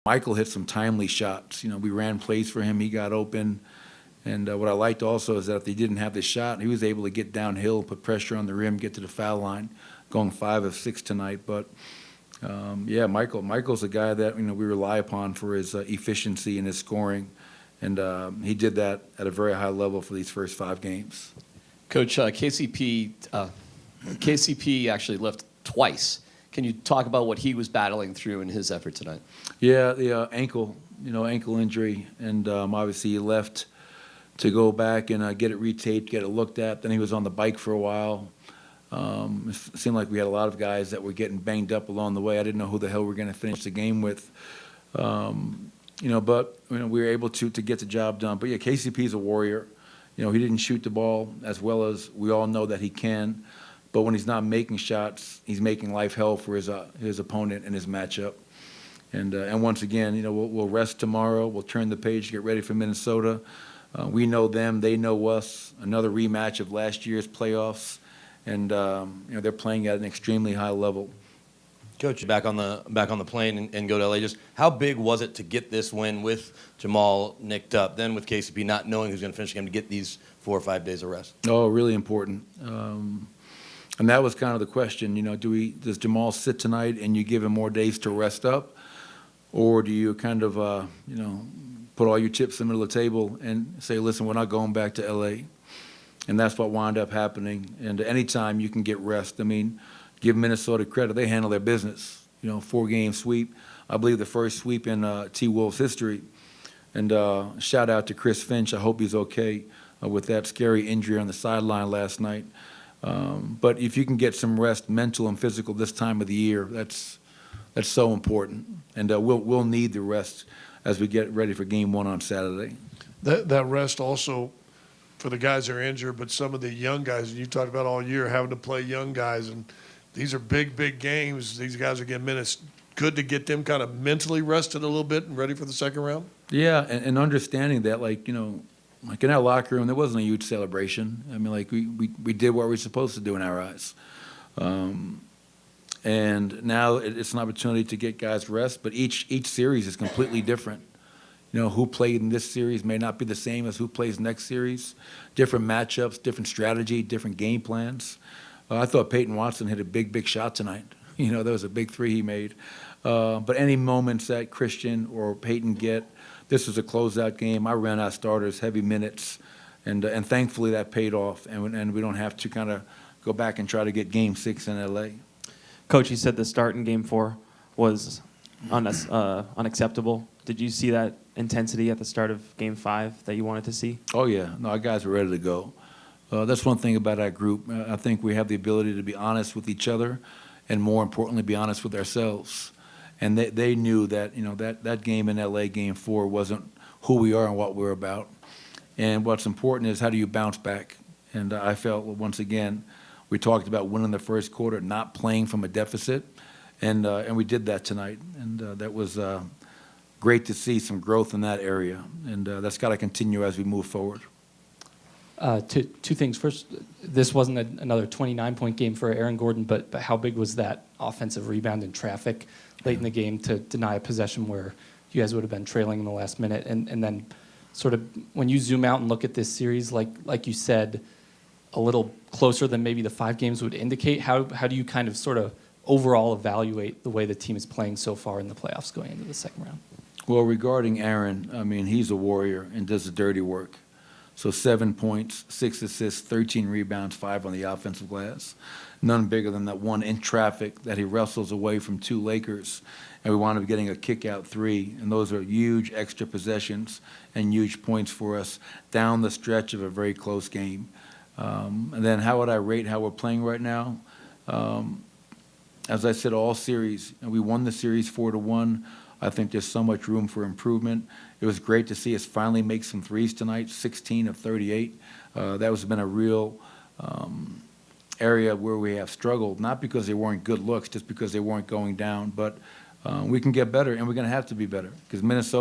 Michael hit some timely shots. We ran plays for him. He got open. And what I liked also is that if they didn't have the shot, he was able to get downhill, put pressure on the rim, get to the foul line, going 5 of 6 tonight. But, Michael's a guy that, we rely upon for his efficiency and his scoring. And he did that at a very high level for these first 5 games. Coach, KCP actually left twice. Can you talk about what he was battling through in his effort tonight? Yeah, the ankle injury. And obviously he left to go back and get it retaped, get it looked at. Then he was on the bike for a while. It seemed like we had a lot of guys that were getting banged up along the way. I didn't know who the hell we were going to finish the game with. But we were able to get the job done. But yeah, KCP's a warrior. He didn't shoot the ball as well as we all know that he can. But when he's not making shots, he's making life hell for his opponent and his matchup. And once again, we'll rest tomorrow. We'll turn the page, get ready for Minnesota. We know them, they know us. Another rematch of last year's playoffs, and they're playing at an extremely high level. Coach, back on the plane and go to LA. Just how big was it to get this win with Jamal nicked up, then with KCP not knowing who's going to finish the game, to get these 4 or 5 days of rest? Oh, really important. And that was kind of the question. Does Jamal sit tonight and you give him more days to rest up, or do you kind of put all your chips in the middle of the table and say, listen, we're not going back to L.A.? And that's what wound up happening. And anytime you can get rest, give Minnesota credit. They handle their business. 4-game sweep. I believe the first sweep in T-Wolves history. And shout out to Chris Finch. I hope he's okay with that scary injury on the sideline last night. But if you can get some rest, mental and physical, this time of the year, that's so important. And we'll need the rest as we get ready for Game 1 on Saturday. That rest also for the guys that are injured, but some of the young guys, you talked about all year having to play young guys, and these are big games. These guys are getting minutes. Good to get them kind of mentally rested a little bit and ready for the second round? Yeah, and understanding that, like in our locker room, there wasn't a huge celebration. We did what we were supposed to do in our eyes. And now it's an opportunity to get guys rest, but each series is completely different. Who played in this series may not be the same as who plays next series. Different matchups, different strategy, different game plans. I thought Peyton Watson hit a big shot tonight. There was a big 3 he made. But any moments that Christian or Peyton get, this was a closeout game. I ran our starters heavy minutes, and thankfully that paid off, and we don't have to kind of go back and try to get Game 6 in L.A. Coach, you said the start in Game 4 was unacceptable. Did you see that intensity at the start of Game 5 that you wanted to see? Oh, yeah. No, our guys were ready to go. That's one thing about our group. I think we have the ability to be honest with each other and, more importantly, be honest with ourselves. And they knew that, that game in L.A., Game 4, wasn't who we are and what we're about. And what's important is how do you bounce back? And I felt, once again, we talked about winning the first quarter, not playing from a deficit, and we did that tonight. And that was great to see some growth in that area. And that's got to continue as we move forward. Two things. First, this wasn't another 29-point game for Aaron Gordon, but how big was that offensive rebound in traffic late in the game to deny a possession where you guys would have been trailing in the last minute? And then sort of when you zoom out and look at this series, like you said, a little closer than maybe the 5 games would indicate, how do you kind of sort of overall evaluate the way the team is playing so far in the playoffs going into the second round? Well, regarding Aaron, he's a warrior and does the dirty work. So 7 points, 6 assists, 13 rebounds, 5 on the offensive glass. None bigger than that one in traffic that he wrestles away from 2 Lakers. And we wound up getting a kick-out 3. And those are huge extra possessions and huge points for us down the stretch of a very close game. And then how would I rate how we're playing right now? As I said, all series, and we won the series 4-1. I think there's so much room for improvement. It was great to see us finally make some threes tonight, 16 of 38. That has been a real area where we have struggled, not because they weren't good looks, just because they weren't going down. But we can get better, and we're going to have to be better because Minnesota